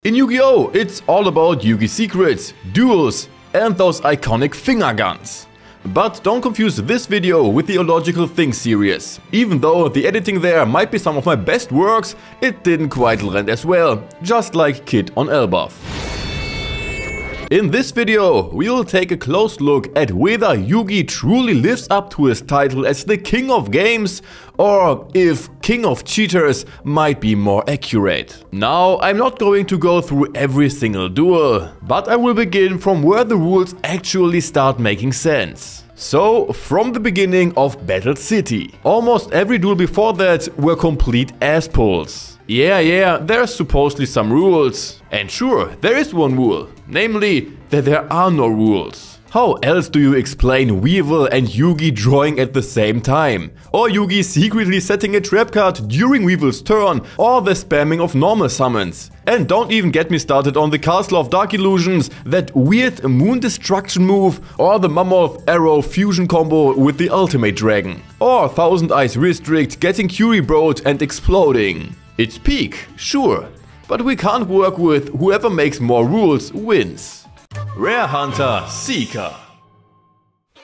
In Yu-Gi-Oh! It's all about Yugi secrets, duels and those iconic finger guns. But don't confuse this video with the Illogical Things series. Even though the editing there might be some of my best works, it didn't quite land as well, just like Kid on Elbaf. In this video, we will take a close look at whether Yugi truly lives up to his title as the King of Games, or if King of Cheaters might be more accurate. Now, I'm not going to go through every single duel, but I will begin from where the rules actually start making sense. So, from the beginning of Battle City. Almost every duel before that were complete ass-pulls. Yeah, there's supposedly some rules. And sure, there is one rule, namely that there are no rules. How else do you explain Weevil and Yugi drawing at the same time? Or Yugi secretly setting a trap card during Weevil's turn, or the spamming of normal summons? And don't even get me started on the Castle of Dark Illusions, that weird Moon Destruction move, or the Mammoth Arrow fusion combo with the Ultimate Dragon. Or Thousand Eyes Restrict getting Curibroed and exploding. It's peak, sure, but we can't work with whoever makes more rules wins. Rare Hunter Seeker.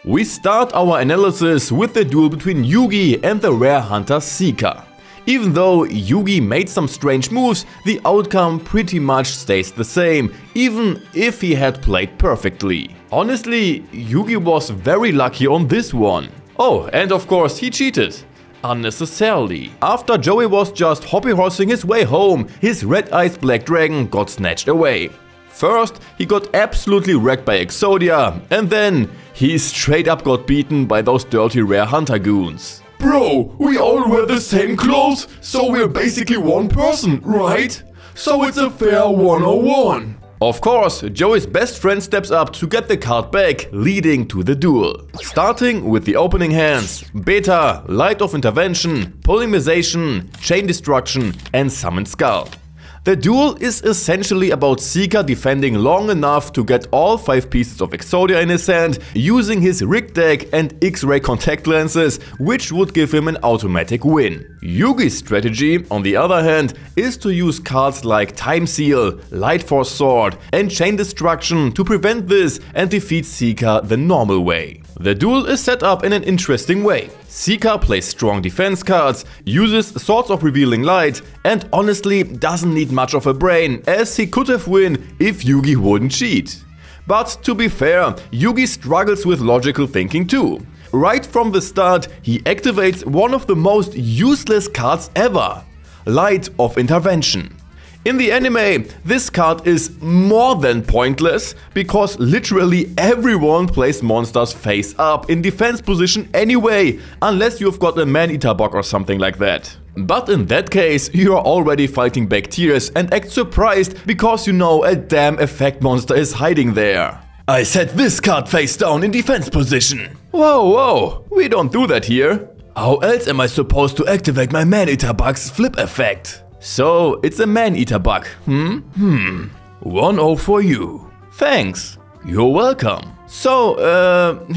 We start our analysis with the duel between Yugi and the Rare Hunter Seeker. Even though Yugi made some strange moves, the outcome pretty much stays the same, even if he had played perfectly. Honestly, Yugi was very lucky on this one. Oh, and of course he cheated. Unnecessarily. After Joey was just hobby-horsing his way home, his Red Eyes Black Dragon got snatched away. First, he got absolutely wrecked by Exodia, and then he straight up got beaten by those dirty Rare Hunter goons. Bro, we all wear the same clothes, so we're basically one person, right? So it's a fair 101. Of course, Joey's best friend steps up to get the card back, leading to the duel. Starting with the opening hands: Beta, Light of Intervention, Polymerization, Chain Destruction and Summon Skull. The duel is essentially about Seeker defending long enough to get all 5 pieces of Exodia in his hand, using his Rig Deck and X-Ray contact lenses, which would give him an automatic win. Yugi's strategy, on the other hand, is to use cards like Time Seal, Light Force Sword and Chain Destruction to prevent this and defeat Seeker the normal way. The duel is set up in an interesting way. Seeker plays strong defense cards, uses Swords of Revealing Light, and honestly doesn't need much of a brain, as he could have won if Yugi wouldn't cheat. But to be fair, Yugi struggles with logical thinking too. Right from the start, he activates one of the most useless cards ever: Light of Intervention. In the anime, this card is more than pointless, because literally everyone plays monsters face up in defense position anyway, unless you've got a Man-Eater bug or something like that. But in that case, you're already fighting back tears and act surprised because you know a damn effect monster is hiding there. I set this card face down in defense position. Whoa, we don't do that here. How else am I supposed to activate my Man-Eater bug's flip effect? So, it's a Man-Eater bug, 1-0 for you. Thanks. You're welcome. So,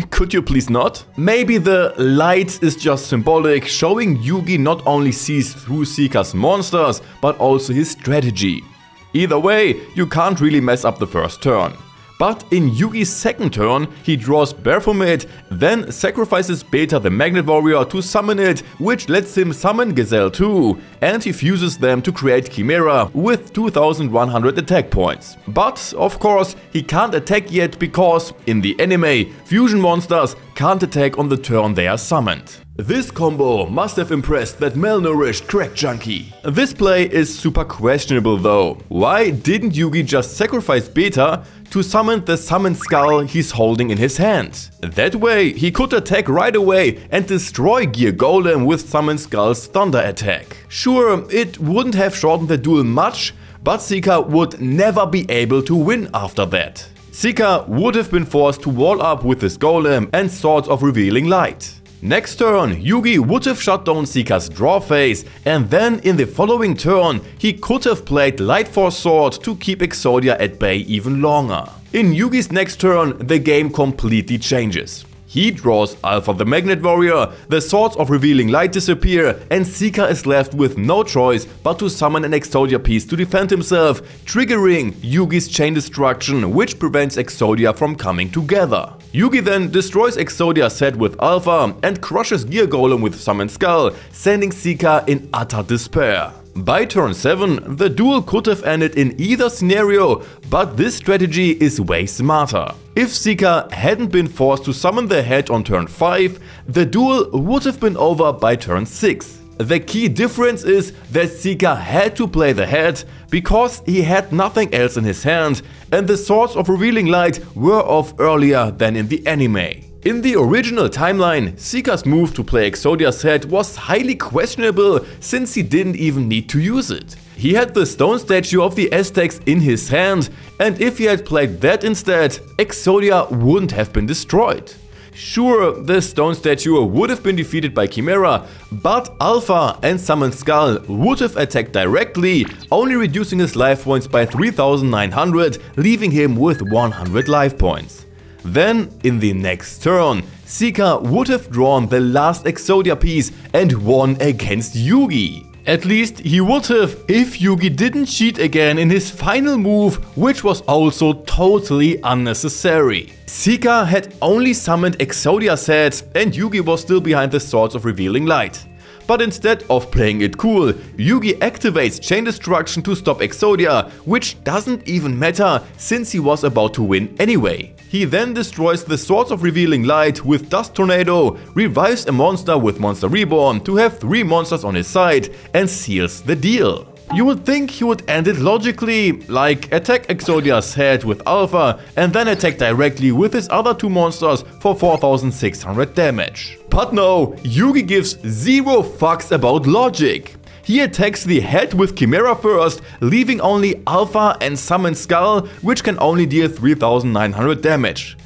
could you please not? Maybe the light is just symbolic, showing Yugi not only sees through Seeker's monsters, but also his strategy. Either way, you can't really mess up the first turn. But in Yugi's second turn, he draws Baphomet, then sacrifices Beta the Magnet Warrior to summon it, which lets him summon Gazelle too, and he fuses them to create Chimera with 2100 attack points. But, of course, he can't attack yet because, in the anime, fusion monsters can't attack on the turn they are summoned. This combo must have impressed that malnourished crack junkie. This play is super questionable though. Why didn't Yugi just sacrifice Beta to summon the summoned skull he's holding in his hand? That way he could attack right away and destroy Gear Golem with Summoned Skull's Thunder attack. Sure, it wouldn't have shortened the duel much, but Seeker would never be able to win after that. Seeker would have been forced to wall up with his Golem and Swords of Revealing Light. Next turn, Yugi would have shut down Seeker's draw phase, and then in the following turn, he could have played Light Force Sword to keep Exodia at bay even longer. In Yugi's next turn, the game completely changes. He draws Alpha the Magnet Warrior, the Swords of Revealing Light disappear, and Seeker is left with no choice but to summon an Exodia piece to defend himself, triggering Yugi's Chain Destruction, which prevents Exodia from coming together. Yugi then destroys Exodia set with Alpha and crushes Gear Golem with Summoned Skull, sending Seeker in utter despair. By turn 7, the duel could have ended in either scenario, but this strategy is way smarter. If Seeker hadn't been forced to summon the head on turn 5, the duel would have been over by turn 6. The key difference is that Seeker had to play the head because he had nothing else in his hand, and the Swords of Revealing Light were off earlier than in the anime. In the original timeline, Seeker's move to play Exodia's head was highly questionable since he didn't even need to use it. He had the stone statue of the Aztecs in his hand, and if he had played that instead, Exodia wouldn't have been destroyed. Sure, the stone statue would have been defeated by Chimera, but Alpha and Summoned Skull would have attacked directly, only reducing his life points by 3900, leaving him with 100 life points. Then, in the next turn, Seeker would have drawn the last Exodia piece and won against Yugi. At least he would have if Yugi didn't cheat again in his final move, which was also totally unnecessary. Seeker had only summoned Exodia set and Yugi was still behind the Swords of Revealing Light. But instead of playing it cool, Yugi activates Chain Destruction to stop Exodia, which doesn't even matter since he was about to win anyway. He then destroys the Swords of Revealing Light with Dust Tornado, revives a monster with Monster Reborn to have 3 monsters on his side, and seals the deal. You would think he would end it logically, like attack Exodia's head with Alpha and then attack directly with his other 2 monsters for 4600 damage. But no, Yugi gives 0 fucks about logic. He attacks the head with Chimera first, leaving only Alpha and Summoned Skull, which can only deal 3900 damage.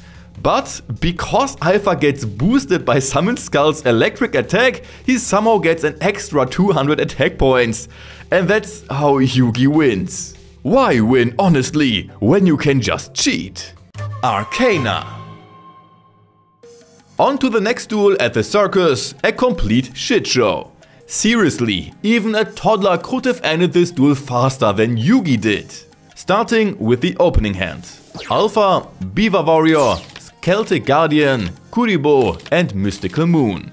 But because Alpha gets boosted by Summoned Skull's electric attack, he somehow gets an extra 200 attack points. And that's how Yugi wins. Why win honestly, when you can just cheat? Arcana. On to the next duel at the circus, a complete shitshow. Seriously, even a toddler could have ended this duel faster than Yugi did. Starting with the opening hand. Alpha, Beaver Warrior, Celtic Guardian, Kuribo and Mystical Moon.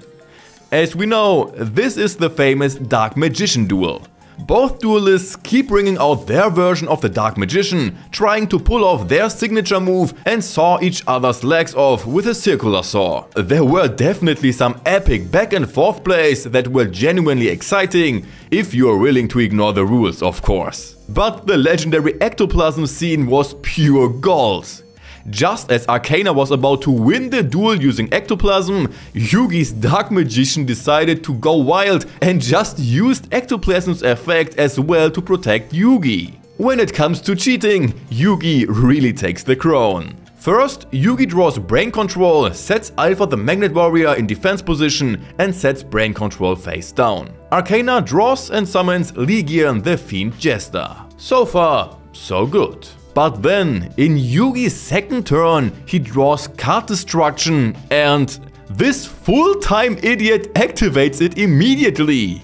As we know, this is the famous Dark Magician duel. Both duelists keep bringing out their version of the Dark Magician, trying to pull off their signature move and saw each other's legs off with a circular saw. There were definitely some epic back and forth plays that were genuinely exciting, if you are willing to ignore the rules, of course. But the legendary ectoplasm scene was pure gold. Just as Arcana was about to win the duel using ectoplasm, Yugi's Dark Magician decided to go wild and just used ectoplasm's effect as well to protect Yugi. When it comes to cheating, Yugi really takes the crown. First, Yugi draws Brain Control, sets Alpha the Magnet Warrior in defense position and sets Brain Control face down. Arcana draws and summons Legion the Fiend Jester. So far, so good. But then, in Yugi's second turn, he draws Card Destruction and this full-time idiot activates it immediately.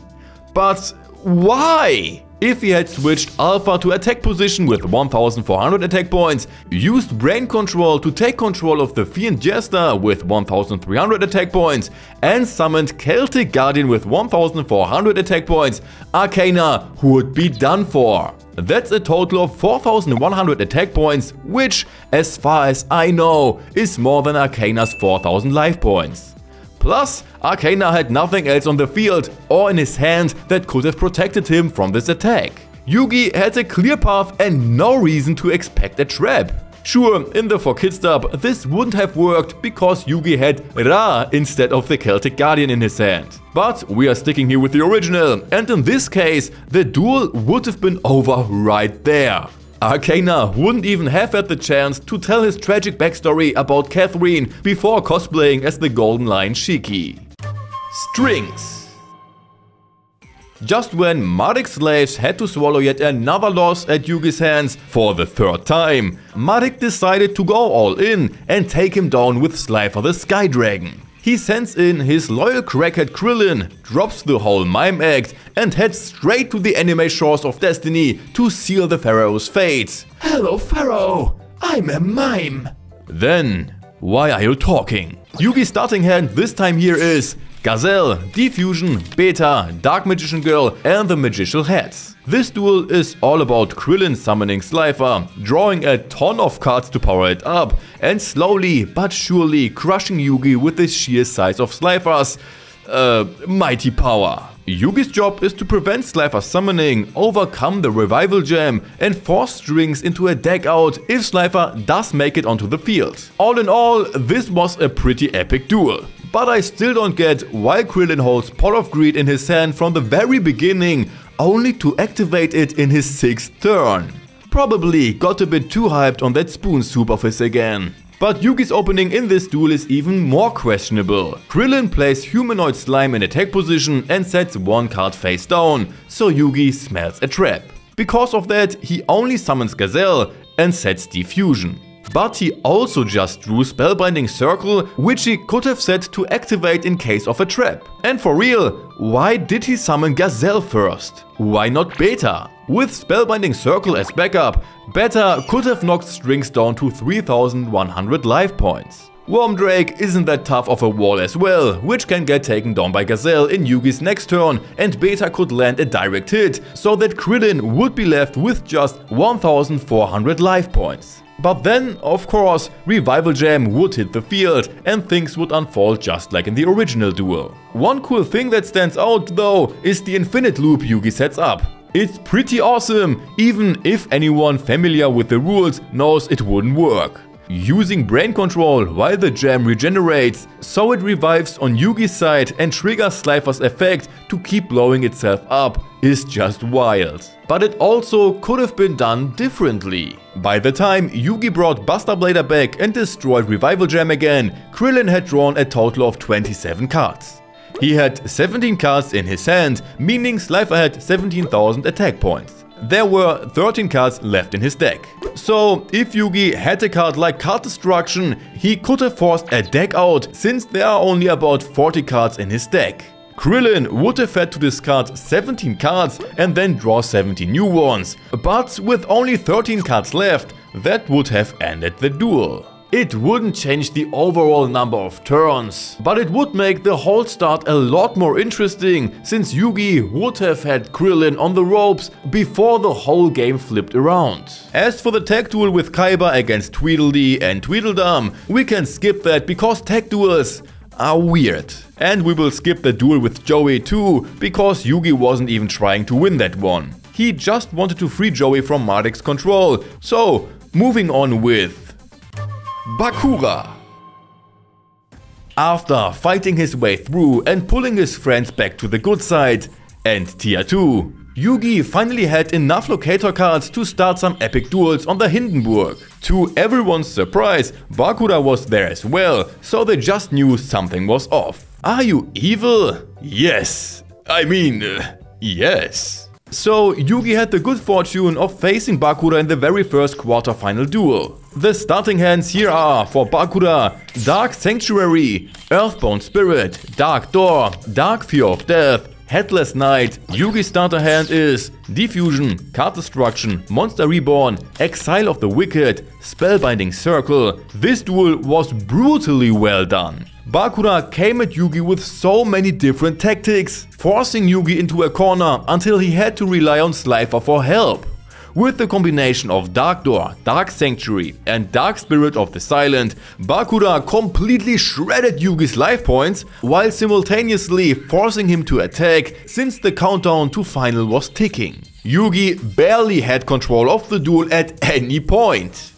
But why? If he had switched Alpha to attack position with 1400 attack points, used Brain Control to take control of the Fiend Jester with 1300 attack points, and summoned Celtic Guardian with 1400 attack points, Arcana would be done for. That's a total of 4100 attack points, which, as far as I know, is more than Arcana's 4000 life points. Plus, Arcana had nothing else on the field or in his hand that could have protected him from this attack. Yugi had a clear path and no reason to expect a trap. Sure, in the 4Kids dub this wouldn't have worked because Yugi had Ra instead of the Celtic Guardian in his hand. But we are sticking here with the original, and in this case the duel would have been over right there. Arcana wouldn't even have had the chance to tell his tragic backstory about Catherine before cosplaying as the Golden Lion Shiki. Strings. Just when Mardek's slaves had to swallow yet another loss at Yugi's hands for the third time, Mardek decided to go all in and take him down with Slifer the Sky Dragon. He sends in his loyal crackhead Krillin, drops the whole mime act and heads straight to the anime shores of destiny to seal the Pharaoh's fate. Hello Pharaoh, I'm a mime. Then, why are you talking? Yugi's starting hand this time here is Gazelle, Diffusion, Beta, Dark Magician Girl and the Magicial Hats. This duel is all about Krillin summoning Slifer, drawing a ton of cards to power it up, and slowly but surely crushing Yugi with the sheer size of Slifer's mighty power. Yugi's job is to prevent Slifer's summoning, overcome the revival gem and force strings into a deck out if Slifer does make it onto the field. All in all, this was a pretty epic duel. But I still don't get why Krillin holds Pot of Greed in his hand from the very beginning, only to activate it in his 6th turn. Probably got a bit too hyped on that spoon soup of his again. But Yugi's opening in this duel is even more questionable. Krillin plays Humanoid Slime in attack position and sets one card face down, so Yugi smells a trap. Because of that, he only summons Gazelle and sets Diffusion. But he also just drew Spellbinding Circle, which he could have set to activate in case of a trap. And for real, why did he summon Gazelle first? Why not Beta? With Spellbinding Circle as backup, Beta could have knocked strings down to 3100 life points. Wormdrake isn't that tough of a wall as well, which can get taken down by Gazelle in Yugi's next turn, and Beta could land a direct hit, so that Krillin would be left with just 1400 life points. But then, of course, Revival Gem would hit the field and things would unfold just like in the original duel. One cool thing that stands out though is the infinite loop Yugi sets up. It's pretty awesome, even if anyone familiar with the rules knows it wouldn't work. Using brain control while the gem regenerates, so it revives on Yugi's side and triggers Slifer's effect to keep blowing itself up, is just wild. But it also could have been done differently. By the time Yugi brought Buster Blader back and destroyed Revival Gem again, Krillin had drawn a total of 27 cards. He had 17 cards in his hand, meaning Slifer had 17,000 attack points. There were 13 cards left in his deck. So if Yugi had a card like Card Destruction, he could have forced a deck out since there are only about 40 cards in his deck. Krillin would have had to discard 17 cards and then draw 17 new ones, but with only 13 cards left, that would have ended the duel. It wouldn't change the overall number of turns, but it would make the whole start a lot more interesting, since Yugi would have had Krillin on the ropes before the whole game flipped around. As for the tag duel with Kaiba against Tweedledee and Tweedledum, we can skip that because tag duels are weird. And we will skip the duel with Joey too, because Yugi wasn't even trying to win that one. He just wanted to free Joey from Mardek's control. So, moving on with Bakura. After fighting his way through and pulling his friends back to the good side, and Tier 2, Yugi finally had enough locator cards to start some epic duels on the Hindenburg. To everyone's surprise, Bakura was there as well, so they just knew something was off. Are you evil? Yes. Yes. So Yugi had the good fortune of facing Bakura in the very first quarterfinal duel. The starting hands here are for Bakura: Dark Sanctuary, Earthbound Spirit, Dark Door, Dark Fear of Death, Headless Knight. Yugi's starter hand is Diffusion, Card Destruction, Monster Reborn, Exile of the Wicked, Spellbinding Circle. This duel was brutally well done. Bakura came at Yugi with so many different tactics, forcing Yugi into a corner until he had to rely on Slifer for help. With the combination of Dark Door, Dark Sanctuary and Dark Spirit of the Silent, Bakura completely shredded Yugi's life points while simultaneously forcing him to attack since the countdown to final was ticking. Yugi barely had control of the duel at any point,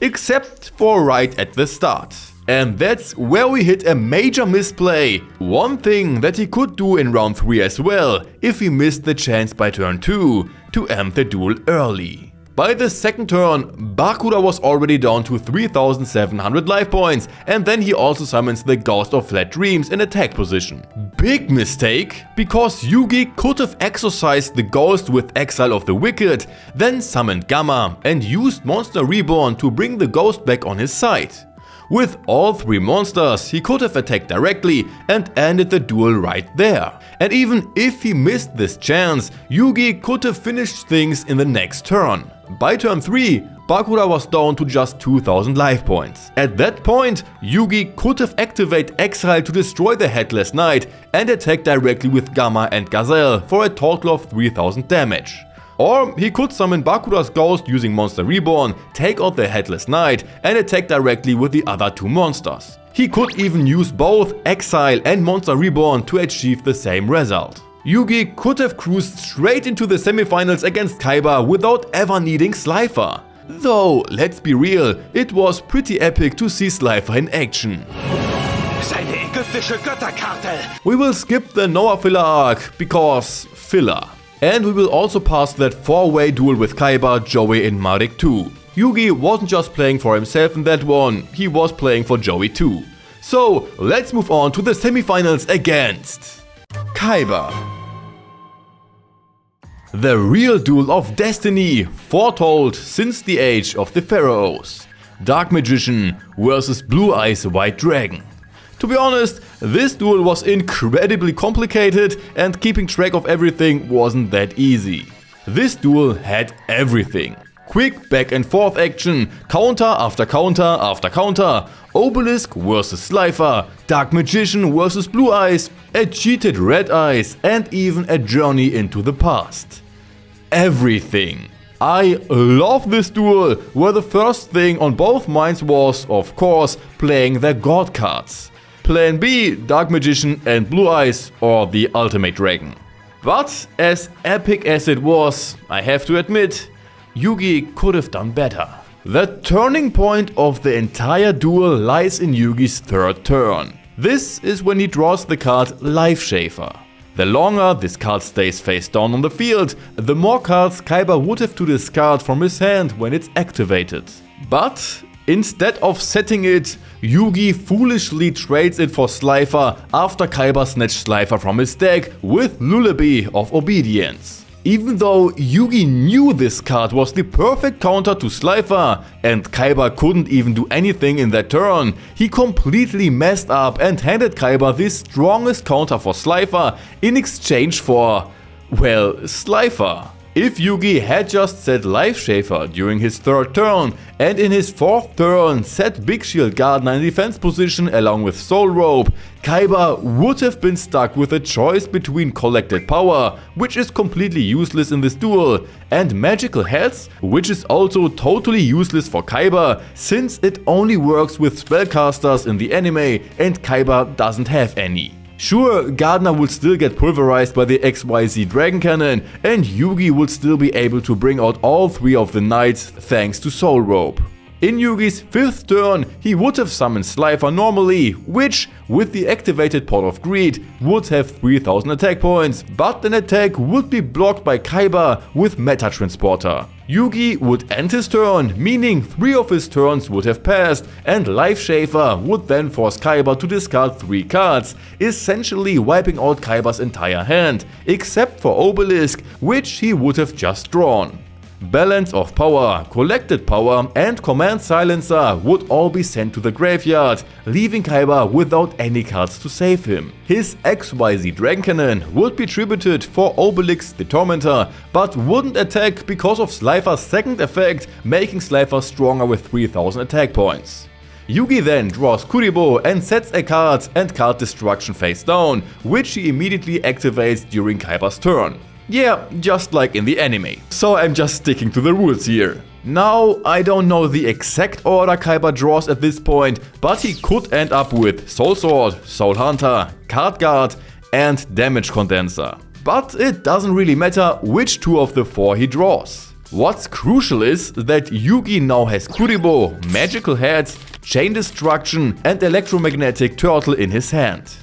except for right at the start. And that's where we hit a major misplay. One thing that he could do in round 3 as well, if he missed the chance by turn 2 to end the duel early. By the second turn, Bakura was already down to 3700 life points, and then he also summons the Ghost of Fled Dreams in attack position. Big mistake, because Yugi could have exorcised the ghost with Exile of the Wicked, then summoned Gamma and used Monster Reborn to bring the ghost back on his side. With all three monsters, he could have attacked directly and ended the duel right there. And even if he missed this chance, Yugi could have finished things in the next turn. By turn 3, Bakura was down to just 2000 life points. At that point, Yugi could have activated Exile to destroy the Headless Knight and attack directly with Gamma and Gazelle for a total of 3000 damage. Or he could summon Bakura's ghost using Monster Reborn, take out the Headless Knight and attack directly with the other two monsters. He could even use both Exile and Monster Reborn to achieve the same result. Yugi could have cruised straight into the semifinals against Kaiba without ever needing Slifer. Though, let's be real, it was pretty epic to see Slifer in action. Seine ägyptische Götterkarte! We will skip the Noah filler arc, because filler. And we will also pass that 4-way duel with Kaiba, Joey and Marik too. Yugi wasn't just playing for himself in that one, he was playing for Joey too. So, let's move on to the semifinals against Kaiba. The real duel of destiny, foretold since the age of the Pharaohs. Dark Magician versus Blue Eyes White Dragon. To be honest, this duel was incredibly complicated and keeping track of everything wasn't that easy. This duel had everything. Quick back and forth action, counter after counter after counter, Obelisk versus Slifer, Dark Magician versus Blue Eyes, a cheated Red Eyes and even a journey into the past. Everything. I love this duel, where the first thing on both minds was, of course, playing their God cards. Plan B, Dark Magician and Blue Eyes, or the Ultimate Dragon. But as epic as it was, I have to admit, Yugi could have done better. The turning point of the entire duel lies in Yugi's third turn. This is when he draws the card Life Shaver. The longer this card stays face down on the field, the more cards Kaiba would have to discard from his hand when it's activated. But instead of setting it, Yugi foolishly trades it for Slifer after Kaiba snatched Slifer from his deck with Lullaby of Obedience. Even though Yugi knew this card was the perfect counter to Slifer and Kaiba couldn't even do anything in that turn, he completely messed up and handed Kaiba the strongest counter for Slifer in exchange for, well, Slifer. If Yugi had just set Life Shaver during his third turn and in his fourth turn set Big Shield Gardener in defense position along with Soul Rope, Kaiba would have been stuck with a choice between Collected Power, which is completely useless in this duel, and Magical Heads, which is also totally useless for Kaiba since it only works with spellcasters in the anime and Kaiba doesn't have any. Sure, Gardener would still get pulverized by the XYZ Dragon Cannon and Yugi would still be able to bring out all three of the knights thanks to Soul Rope. In Yugi's fifth turn, he would have summoned Slifer normally, which, with the activated Pot of Greed, would have 3000 attack points, but an attack would be blocked by Kaiba with Meta Transporter. Yugi would end his turn, meaning 3 of his turns would have passed, and Life Shaver would then force Kaiba to discard 3 cards, essentially wiping out Kaiba's entire hand, except for Obelisk, which he would have just drawn. Balance of Power, Collected Power and Command Silencer would all be sent to the graveyard, leaving Kaiba without any cards to save him. His XYZ Dragon Cannon would be tributed for Obelix the Tormentor, but wouldn't attack because of Slifer's second effect, making Slifer stronger with 3000 attack points. Yugi then draws Kuribo and sets a card and card destruction face down, which he immediately activates during Kaiba's turn. Yeah, just like in the anime. So I'm just sticking to the rules here. Now, I don't know the exact order Kaiba draws at this point, but he could end up with Soul Sword, Soul Hunter, Card Guard and Damage Condenser. But it doesn't really matter which 2 of the 4 he draws. What's crucial is that Yugi now has Kuribo, Magical Heads, Chain Destruction and Electromagnetic Turtle in his hand.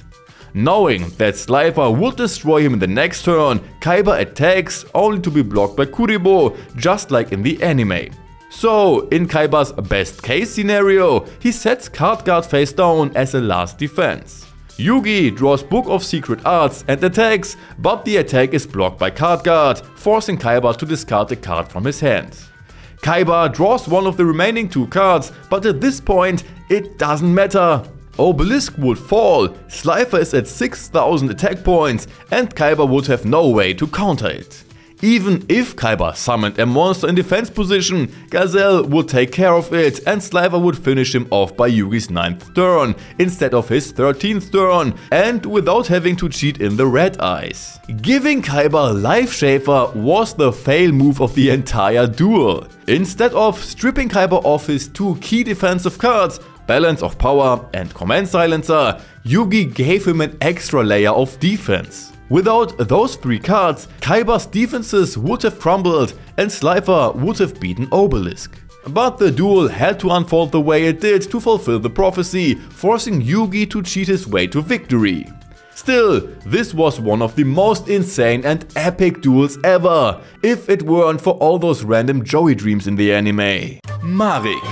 Knowing that Slifer would destroy him in the next turn, Kaiba attacks only to be blocked by Kuriboh, just like in the anime. So, in Kaiba's best case scenario, he sets Cardguard face down as a last defense. Yugi draws Book of Secret Arts and attacks, but the attack is blocked by Cardguard, forcing Kaiba to discard a card from his hand. Kaiba draws one of the remaining 2 cards, but at this point, it doesn't matter. Obelisk would fall, Slifer is at 6000 attack points, and Kaiba would have no way to counter it. Even if Kaiba summoned a monster in defense position, Gazelle would take care of it and Slifer would finish him off by Yugi's 9th turn instead of his 13th turn, and without having to cheat in the red eyes. Giving Kaiba Life Shaper was the fail move of the entire duel. Instead of stripping Kaiba off his 2 key defensive cards, Balance of Power and Command Silencer, Yugi gave him an extra layer of defense. Without those 3 cards, Kaiba's defenses would have crumbled and Slifer would have beaten Obelisk. But the duel had to unfold the way it did to fulfill the prophecy, forcing Yugi to cheat his way to victory. Still, this was one of the most insane and epic duels ever, if it weren't for all those random Joey dreams in the anime. Marik.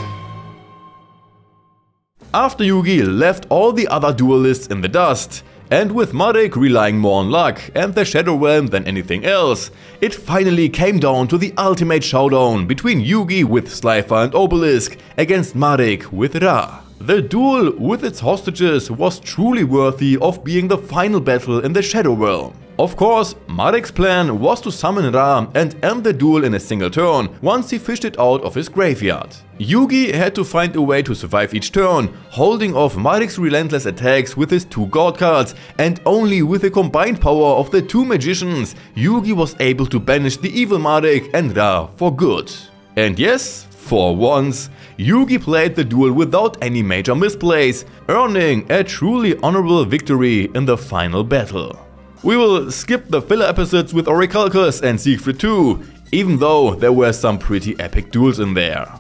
After Yugi left all the other duelists in the dust, and with Marik relying more on luck and the Shadow Realm than anything else, it finally came down to the ultimate showdown between Yugi with Slifer and Obelisk against Marik with Ra. The duel with its hostages was truly worthy of being the final battle in the Shadow Realm. Of course, Marik's plan was to summon Ra and end the duel in a single turn once he fished it out of his graveyard. Yugi had to find a way to survive each turn, holding off Marik's relentless attacks with his 2 God cards, and only with the combined power of the 2 magicians, Yugi was able to banish the evil Marik and Ra for good. And yes, for once, Yugi played the duel without any major misplays, earning a truly honorable victory in the final battle. We will skip the filler episodes with Orichalcus and Siegfried too, even though there were some pretty epic duels in there.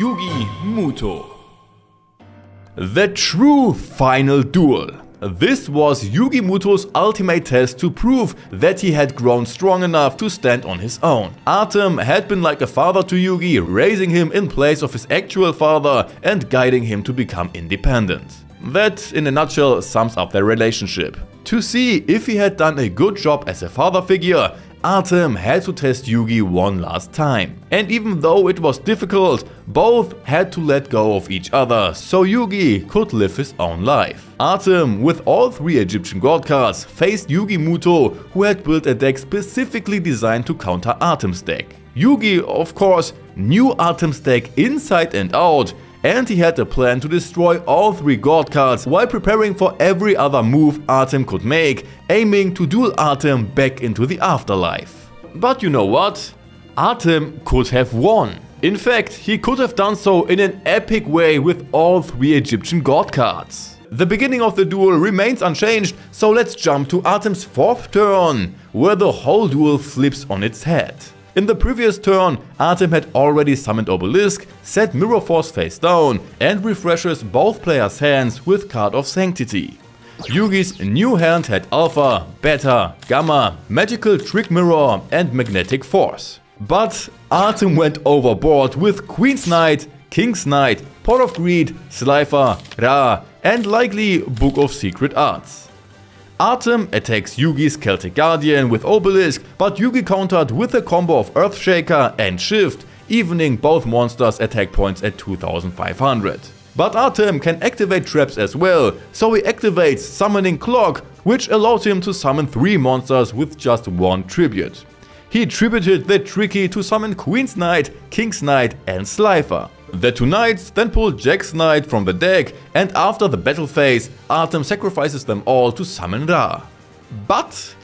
Yugi Muto. The true final duel. This was Yugi Muto's ultimate test to prove that he had grown strong enough to stand on his own. Artem had been like a father to Yugi, raising him in place of his actual father and guiding him to become independent. That, in a nutshell, sums up their relationship. To see if he had done a good job as a father figure, Artem had to test Yugi one last time. And even though it was difficult, both had to let go of each other so Yugi could live his own life. Artem, with all 3 Egyptian god cards, faced Yugi Muto, who had built a deck specifically designed to counter Artem's deck. Yugi, of course, knew Artem's deck inside and out, and he had a plan to destroy all 3 god cards while preparing for every other move Artem could make, aiming to duel Artem back into the afterlife. But you know what? Artem could have won. In fact, he could have done so in an epic way with all 3 Egyptian god cards. The beginning of the duel remains unchanged, so let's jump to Artem's 4th turn, where the whole duel flips on its head. In the previous turn, Artem had already summoned Obelisk, set Mirror Force face down, and refreshes both players' hands with Card of Sanctity. Yugi's new hand had Alpha, Beta, Gamma, Magical Trick Mirror and Magnetic Force. But Artem went overboard with Queen's Knight, King's Knight, Pot of Greed, Slifer, Ra and likely Book of Secret Arts. Artem attacks Yugi's Celtic Guardian with Obelisk, but Yugi countered with a combo of Earthshaker and Shift, evening both monsters' attack points at 2500. But Artem can activate traps as well, so he activates Summoning Clock, which allows him to summon 3 monsters with just 1 tribute. He tributed the Tricky to summon Queen's Knight, King's Knight and Slifer. The 2 knights then pull Jack's Knight from the deck, and after the battle phase, Artem sacrifices them all to summon Ra. But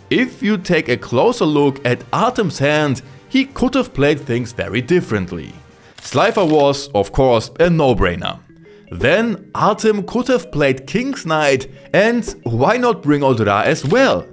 if you take a closer look at Artem's hand, he could have played things very differently. Slifer was, of course, a no-brainer. Then Artem could have played King's Knight, and why not bring out Ra as well?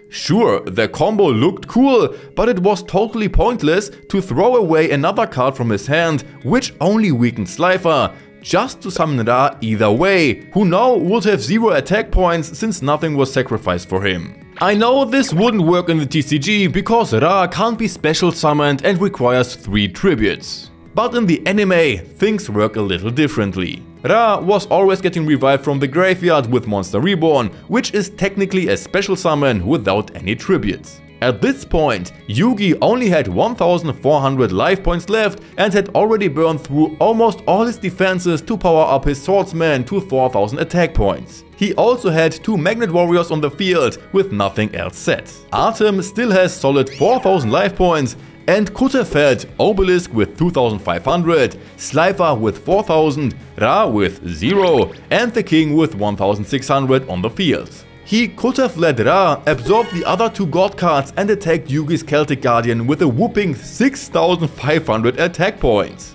Sure, the combo looked cool, but it was totally pointless to throw away another card from his hand, which only weakened Slifer, just to summon Ra either way, who now would have 0 attack points since nothing was sacrificed for him. I know this wouldn't work in the TCG because Ra can't be special summoned and requires 3 tributes. But in the anime, things work a little differently. Ra was always getting revived from the graveyard with Monster Reborn, which is technically a special summon without any tributes. At this point, Yugi only had 1400 life points left and had already burned through almost all his defenses to power up his swordsman to 4000 attack points. He also had 2 Magnet Warriors on the field with nothing else set. Artem still has solid 4000 life points and could have had Obelisk with 2500, Slifer with 4000, Ra with 0 and the King with 1600 on the field. He could have let Ra absorb the other 2 God cards and attacked Yugi's Celtic Guardian with a whopping 6500 attack points.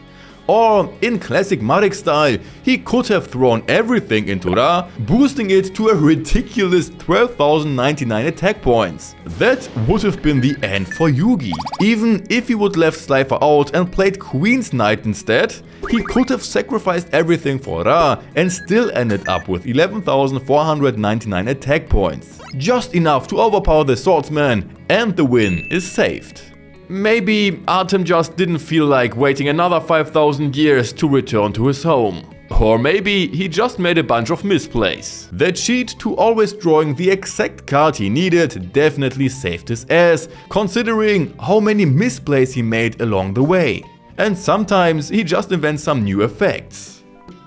Or, in classic Marek style, he could have thrown everything into Ra, boosting it to a ridiculous 12,099 attack points. That would have been the end for Yugi. Even if he would left Slifer out and played Queen's Knight instead, he could have sacrificed everything for Ra and still ended up with 11,499 attack points. Just enough to overpower the swordsman, and the win is saved. Maybe Artem just didn't feel like waiting another 5000 years to return to his home. Or maybe he just made a bunch of misplays. The cheat to always drawing the exact card he needed definitely saved his ass, considering how many misplays he made along the way. And sometimes he just invents some new effects.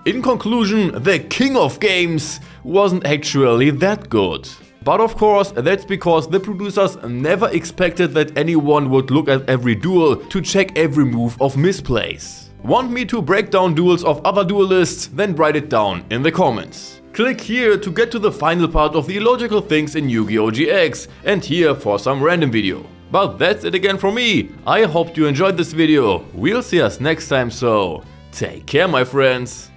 In conclusion, the king of games wasn't actually that good. But of course, that's because the producers never expected that anyone would look at every duel to check every move of misplays. Want me to break down duels of other duelists? Then write it down in the comments. Click here to get to the final part of the illogical things in Yu-Gi-Oh! GX, and here for some random video. But that's it again from me. I hope you enjoyed this video. We'll see us next time, so take care, my friends.